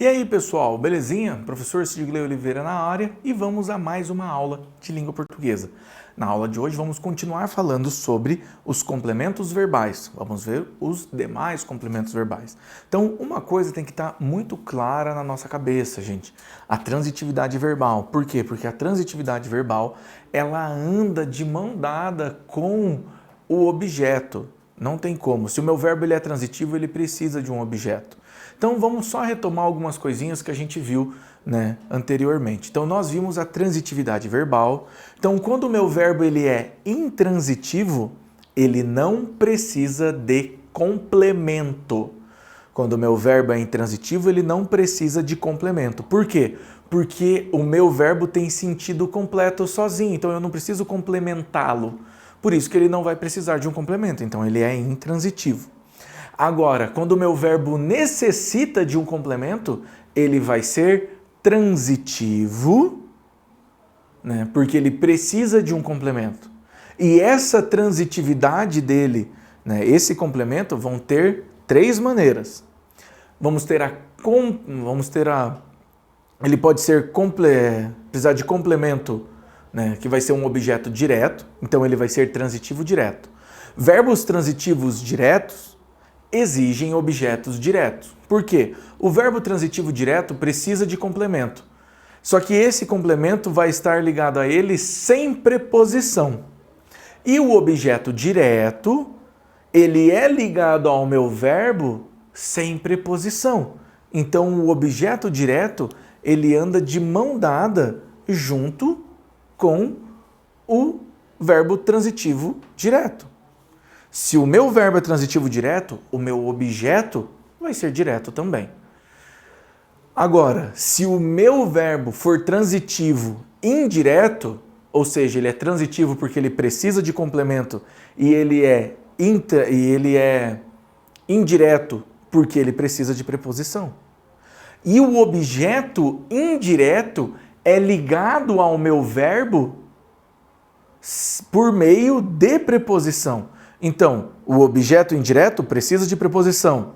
E aí, pessoal, belezinha? Professor Sidney Oliveira na área e vamos a mais uma aula de língua portuguesa. Na aula de hoje vamos continuar falando sobre os complementos verbais. Vamos ver os demais complementos verbais. Então, uma coisa tem que estar muito clara na nossa cabeça, gente. A transitividade verbal. Por quê? Porque a transitividade verbal, ela anda de mão dada com o objeto. Não tem como. Se o meu verbo ele é transitivo, ele precisa de um objeto. Então vamos só retomar algumas coisinhas que a gente viu, anteriormente. Então nós vimos a transitividade verbal. Então quando o meu verbo ele é intransitivo, ele não precisa de complemento. Quando o meu verbo é intransitivo, ele não precisa de complemento. Por quê? Porque o meu verbo tem sentido completo sozinho, então eu não preciso complementá-lo. Por isso que ele não vai precisar de um complemento, então ele é intransitivo. Agora, quando o meu verbo necessita de um complemento, ele vai ser transitivo, porque ele precisa de um complemento. E essa transitividade dele, esse complemento, vão ter três maneiras. Ele pode precisar de complemento, que vai ser um objeto direto, então ele vai ser transitivo direto. Verbos transitivos diretos exigem objetos diretos. Por quê? O verbo transitivo direto precisa de complemento. Só que esse complemento vai estar ligado a ele sem preposição. E o objeto direto, ele é ligado ao meu verbo sem preposição. Então o objeto direto, ele anda de mão dada junto com o verbo transitivo direto. Se o meu verbo é transitivo direto, o meu objeto vai ser direto também. Agora, se o meu verbo for transitivo indireto, ou seja, ele é transitivo porque ele precisa de complemento e ele é indireto porque ele precisa de preposição. E o objeto indireto é ligado ao meu verbo por meio de preposição. Então, o objeto indireto precisa de preposição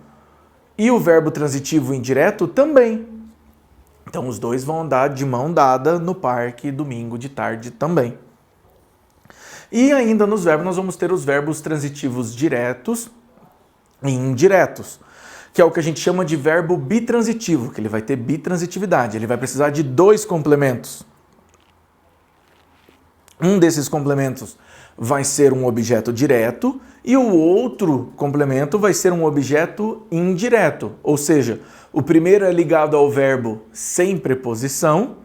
e o verbo transitivo indireto também. Então, os dois vão andar de mão dada no parque domingo de tarde também. E ainda nos verbos, nós vamos ter os verbos transitivos diretos e indiretos, que é o que a gente chama de verbo bitransitivo, que ele vai ter bitransitividade, ele vai precisar de dois complementos. Um desses complementos vai ser um objeto direto e o outro complemento vai ser um objeto indireto. Ou seja, o primeiro é ligado ao verbo sem preposição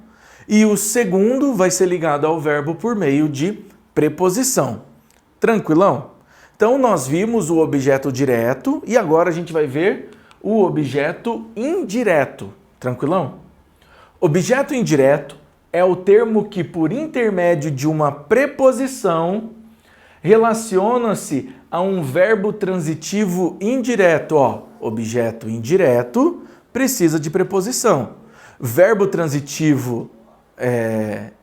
e o segundo vai ser ligado ao verbo por meio de preposição. Tranquilão? Então nós vimos o objeto direto e agora a gente vai ver o objeto indireto. Tranquilão? Objeto indireto é o termo que, por intermédio de uma preposição, relaciona-se a um verbo transitivo indireto. Objeto indireto precisa de preposição. Verbo transitivo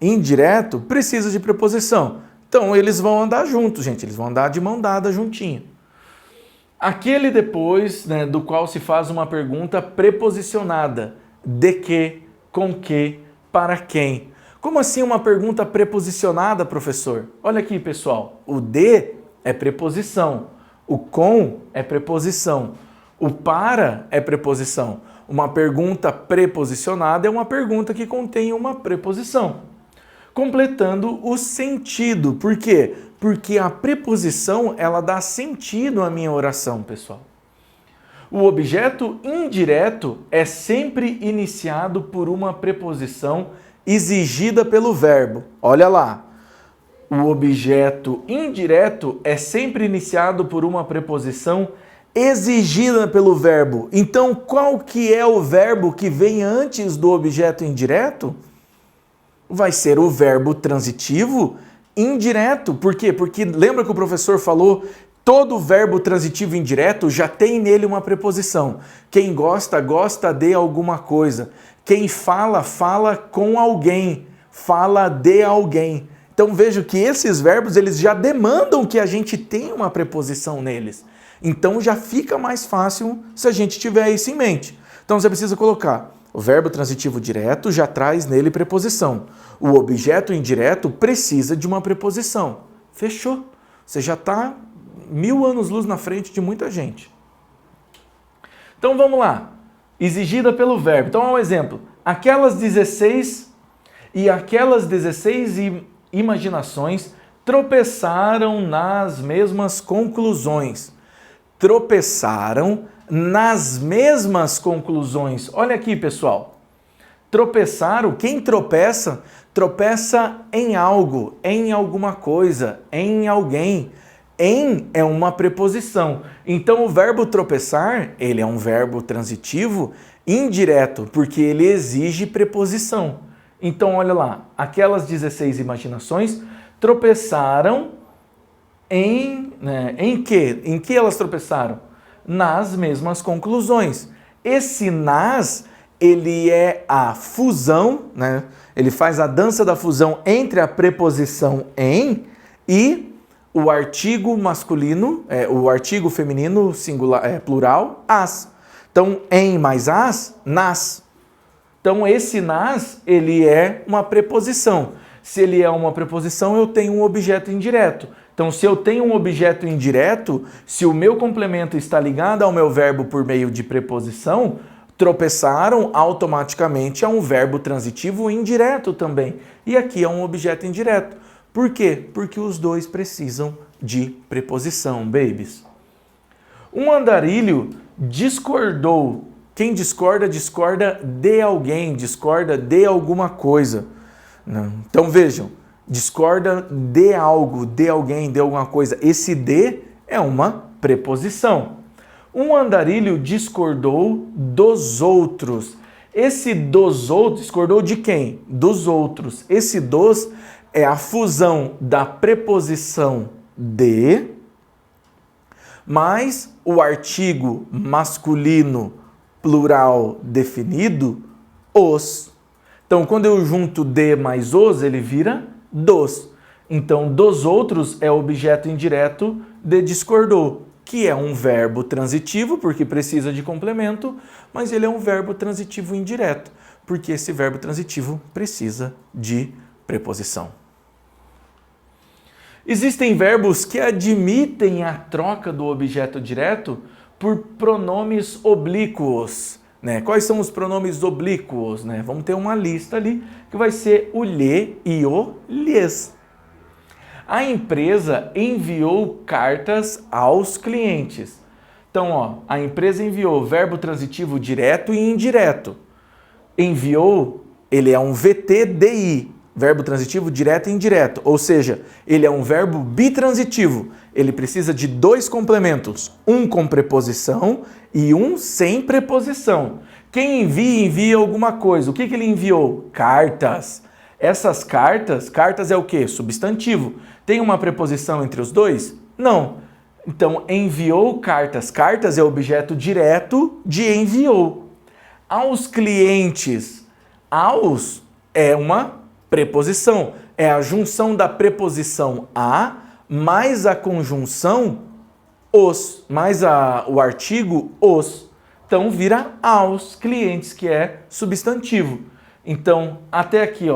indireto precisa de preposição. Então, eles vão andar juntos, gente. Eles vão andar de mão dada juntinho. Aquele depois, do qual se faz uma pergunta preposicionada. De que, com que, para quem. Como assim uma pergunta preposicionada, professor? Olha aqui, pessoal. O de é preposição. O com é preposição. O para é preposição. Uma pergunta preposicionada é uma pergunta que contém uma preposição. Completando o sentido. Por quê? Porque a preposição, ela dá sentido à minha oração, pessoal. O objeto indireto é sempre iniciado por uma preposição exigida pelo verbo. Olha lá. O objeto indireto é sempre iniciado por uma preposição exigida pelo verbo. Então, qual que é o verbo que vem antes do objeto indireto? Vai ser o verbo transitivo indireto. Por quê? Porque lembra que o professor falou, todo verbo transitivo indireto já tem nele uma preposição. Quem gosta, gosta de alguma coisa. Quem fala, fala com alguém. Fala de alguém. Então veja que esses verbos, eles já demandam que a gente tenha uma preposição neles. Então já fica mais fácil se a gente tiver isso em mente. Então você precisa colocar O verbo transitivo direto já traz nele preposição. O objeto indireto precisa de uma preposição. Fechou. Você já está 1000 anos-luz na frente de muita gente. Então vamos lá. Exigida pelo verbo. Então, um exemplo. Aquelas 16 imaginações tropeçaram nas mesmas conclusões. Tropeçaram nas mesmas conclusões. Olha aqui, pessoal. Tropeçaram, quem tropeça, tropeça em algo, em alguma coisa, em alguém. Em é uma preposição. Então, o verbo tropeçar, ele é um verbo transitivo indireto, porque ele exige preposição. Então, olha lá, aquelas 16 imaginações tropeçaram em quê? Em que elas tropeçaram? Nas mesmas conclusões. Esse nas, ele é a fusão, né? Ele faz a dança da fusão entre a preposição em e o artigo masculino, o artigo feminino singular, plural, as. Então, em mais as, nas. Então, esse nas, ele é uma preposição. Se ele é uma preposição, eu tenho um objeto indireto. Então, se eu tenho um objeto indireto, se o meu complemento está ligado ao meu verbo por meio de preposição, tropeçaram automaticamente a um verbo transitivo indireto também. E aqui é um objeto indireto. Por quê? Porque os dois precisam de preposição, babies. Um andarilho discordou. Quem discorda, discorda de alguém, discorda de alguma coisa. Então vejam, discorda de algo, de alguém, de alguma coisa. Esse de é uma preposição. Um andarilho discordou dos outros. Esse dos outros, discordou de quem? Dos outros. Esse dos é a fusão da preposição de mais o artigo masculino plural definido, os. Então, quando eu junto de mais os, ele vira dos. Então, dos outros é objeto indireto de discordou, que é um verbo transitivo, porque precisa de complemento, mas ele é um verbo transitivo indireto, porque esse verbo transitivo precisa de preposição. Existem verbos que admitem a troca do objeto direto por pronomes oblíquos. Quais são os pronomes oblíquos? Vamos ter uma lista ali que vai ser o lhe e o lhes. A empresa enviou cartas aos clientes. Então, a empresa enviou verbo transitivo direto e indireto. Enviou, ele é um VTDI, verbo transitivo direto e indireto, ou seja, ele é um verbo bitransitivo. Ele precisa de dois complementos, um com preposição e um sem preposição. Quem envia, envia alguma coisa. O que ele enviou? Cartas. Essas cartas é o quê? Substantivo. Tem uma preposição entre os dois? Não. Então, enviou cartas. Cartas é objeto direto de enviou. Aos clientes. Aos é uma preposição. É a junção da preposição a mais a conjunção os, mais o artigo os. Então, vira aos clientes, que é substantivo. Então, até aqui,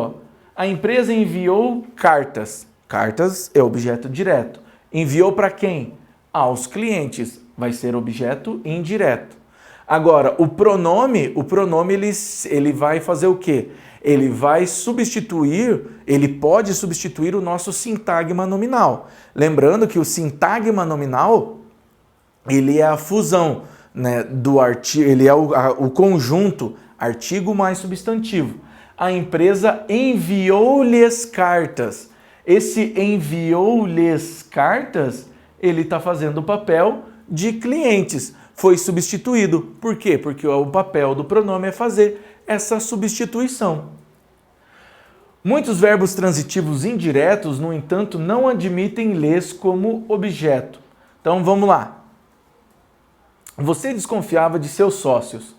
a empresa enviou cartas. Cartas é objeto direto. Enviou para quem? Aos clientes. Vai ser objeto indireto. Agora, o pronome ele vai fazer o quê? Ele vai substituir, ele pode substituir o nosso sintagma nominal. Lembrando que o sintagma nominal, ele é a fusão, do artigo, ele é o conjunto artigo mais substantivo. A empresa enviou-lhes cartas. Esse enviou-lhes cartas, ele está fazendo o papel de clientes. Foi substituído. Por quê? Porque o papel do pronome é fazer essa substituição. Muitos verbos transitivos indiretos, no entanto, não admitem lhes como objeto. Então, vamos lá. Você desconfiava de seus sócios.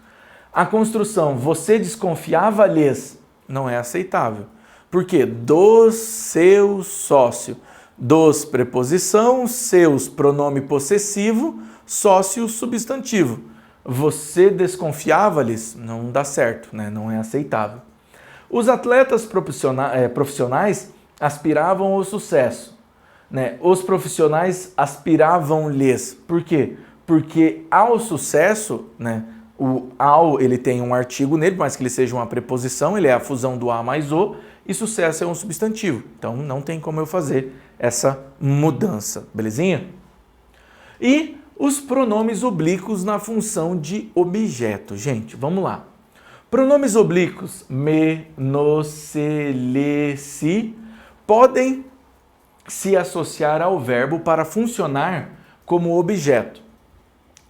A construção você desconfiava-lhes não é aceitável. Por quê? Do seu sócio. Dos preposição, seus pronome possessivo, sócio substantivo. você desconfiava-lhes, não dá certo, né? Não é aceitável. Os atletas profissionais aspiravam ao sucesso, né? Os profissionais aspiravam-lhes. Por quê? Porque ao sucesso, né? O ao, ele tem um artigo nele, mas que ele seja uma preposição, ele é a fusão do a mais o, e sucesso é um substantivo. Então não tem como eu fazer essa mudança, belezinha? E os pronomes oblíquos na função de objeto. Gente, vamos lá. Pronomes oblíquos me, no, se, lhe, si podem se associar ao verbo para funcionar como objeto.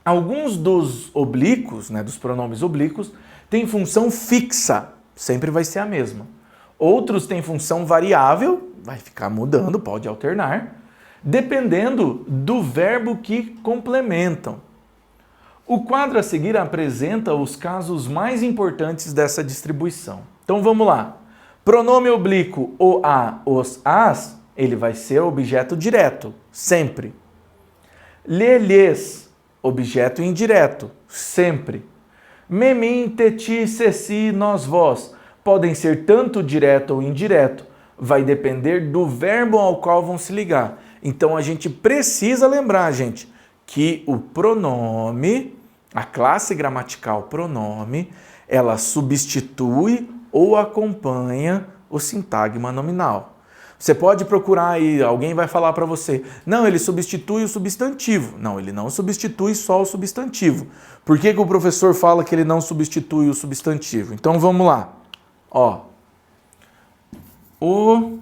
Alguns dos oblíquos, né, dos pronomes oblíquos, têm função fixa, sempre vai ser a mesma. Outros têm função variável, vai ficar mudando, pode alternar, dependendo do verbo que complementam. O quadro a seguir apresenta os casos mais importantes dessa distribuição. Então vamos lá. Pronome oblíquo o, a, os, as, ele vai ser objeto direto, sempre. Lhe, lhes, objeto indireto, sempre. Me, mim, te, ti, se, si, nós, vós, podem ser tanto direto ou indireto, vai depender do verbo ao qual vão se ligar. Então a gente precisa lembrar, gente, que o pronome, a classe gramatical pronome, ela substitui ou acompanha o sintagma nominal. Você pode procurar aí, alguém vai falar para você, não, ele substitui o substantivo. Não, ele não substitui só o substantivo. Por que o professor fala que ele não substitui o substantivo? Então vamos lá. Ó, o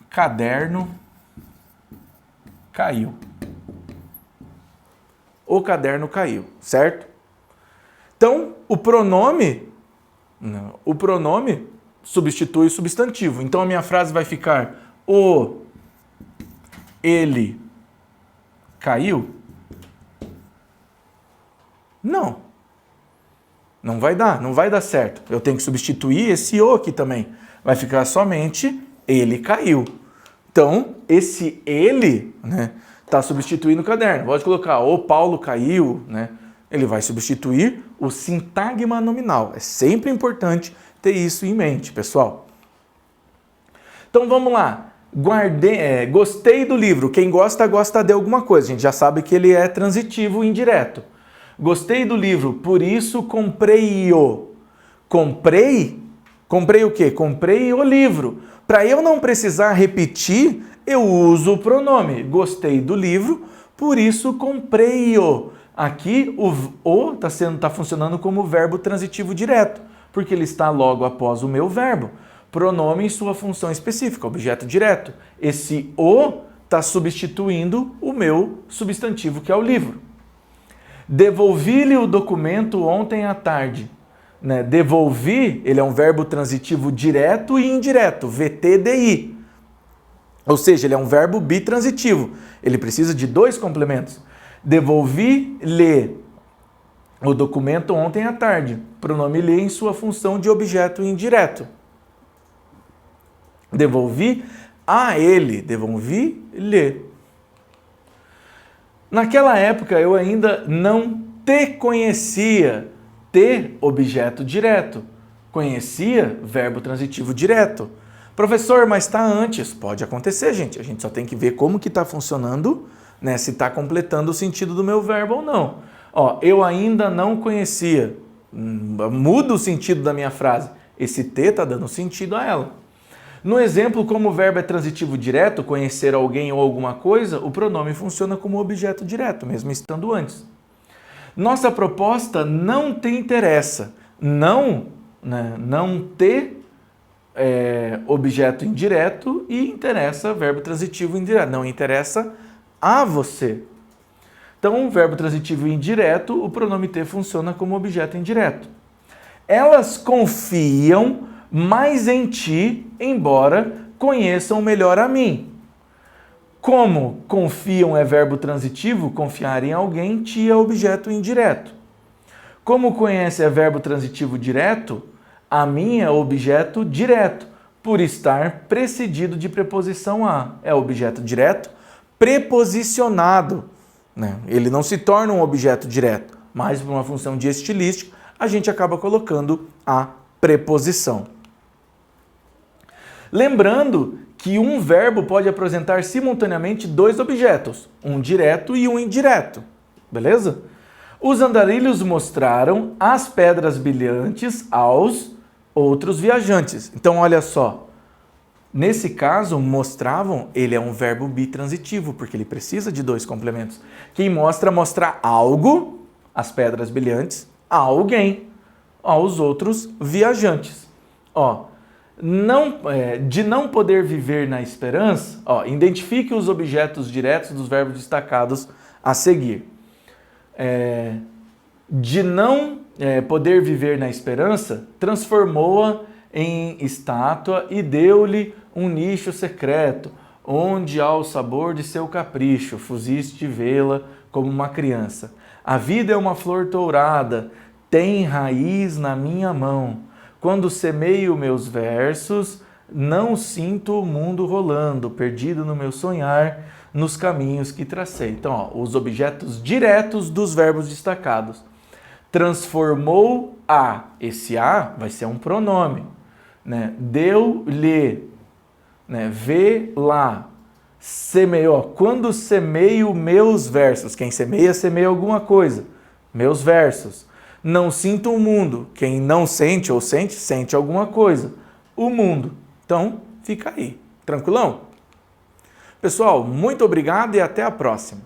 caderno caiu. O caderno caiu, certo? Então, o pronome substitui o substantivo. Então, a minha frase vai ficar o, ele caiu? Não. Não vai dar certo. Eu tenho que substituir esse o aqui também. Vai ficar somente ele caiu. Então, esse ele, né, está substituindo o caderno. Pode colocar o Paulo caiu, né? Ele vai substituir o sintagma nominal. É sempre importante ter isso em mente, pessoal. Então vamos lá. Gostei do livro. Quem gosta, gosta de alguma coisa. A gente já sabe que ele é transitivo indireto. Gostei do livro, por isso comprei-o. Comprei o quê? Comprei o livro. Para eu não precisar repetir, eu uso o pronome. Gostei do livro, por isso comprei-o. Aqui o está funcionando como verbo transitivo direto, porque ele está logo após o meu verbo. Pronome em sua função específica, objeto direto. Esse o está substituindo o meu substantivo, que é o livro. Devolvi-lhe o documento ontem à tarde. Né? Devolvi, ele é um verbo transitivo direto e indireto, VTDI. Ou seja, ele é um verbo bitransitivo. Ele precisa de dois complementos. Devolvi-lhe o documento ontem à tarde. Pronome lhe em sua função de objeto indireto. Devolvi a ele. Devolvi-lhe. Naquela época eu ainda não te conhecia. Te, objeto direto. Conhecia, verbo transitivo direto. Professor, mas está antes. Pode acontecer, gente. A gente só tem que ver como que está funcionando, né? Se está completando o sentido do meu verbo ou não. Ó, eu ainda não conhecia. Muda o sentido da minha frase. Esse te está dando sentido a ela. No exemplo, como o verbo é transitivo direto, conhecer alguém ou alguma coisa, o pronome funciona como objeto direto, mesmo estando antes. Nossa proposta não te interessa. Não, né? Não te objeto indireto e interessa verbo transitivo indireto. Não interessa a você. Então, verbo transitivo indireto, o pronome te funciona como objeto indireto. Elas confiam mais em ti, embora conheçam melhor a mim. Como confiam é verbo transitivo, confiar em alguém, ti é objeto indireto. Como conhece é verbo transitivo direto, a mim é objeto direto, por estar precedido de preposição a. É objeto direto preposicionado. né? Ele não se torna um objeto direto, mas por uma função de estilística, a gente acaba colocando a preposição. Lembrando que um verbo pode apresentar simultaneamente dois objetos, um direto e um indireto, beleza? Os andarilhos mostraram as pedras brilhantes aos outros viajantes. Então, olha só, nesse caso, mostravam, ele é um verbo bitransitivo, porque ele precisa de dois complementos. Quem mostra algo, as pedras brilhantes, a alguém, aos outros viajantes. Ó, de não poder viver na esperança, ó, identifique os objetos diretos dos verbos destacados a seguir. De não poder viver na esperança, transformou-a em estátua e deu-lhe um nicho secreto, onde há o sabor de seu capricho, fuziste vê-la como uma criança. A vida é uma flor dourada, tem raiz na minha mão. Quando semeio meus versos, não sinto o mundo rolando, perdido no meu sonhar, nos caminhos que tracei. Então, ó, os objetos diretos dos verbos destacados. Transformou a, esse a vai ser um pronome, né? Deu-lhe, né? Vê lá, semeou. Quando semeio meus versos, quem semeia, semeia alguma coisa. Meus versos. Não sinto o mundo. Quem não sente ou sente, sente alguma coisa. O mundo. Então, fica aí. Tranquilão? Pessoal, muito obrigado e até a próxima.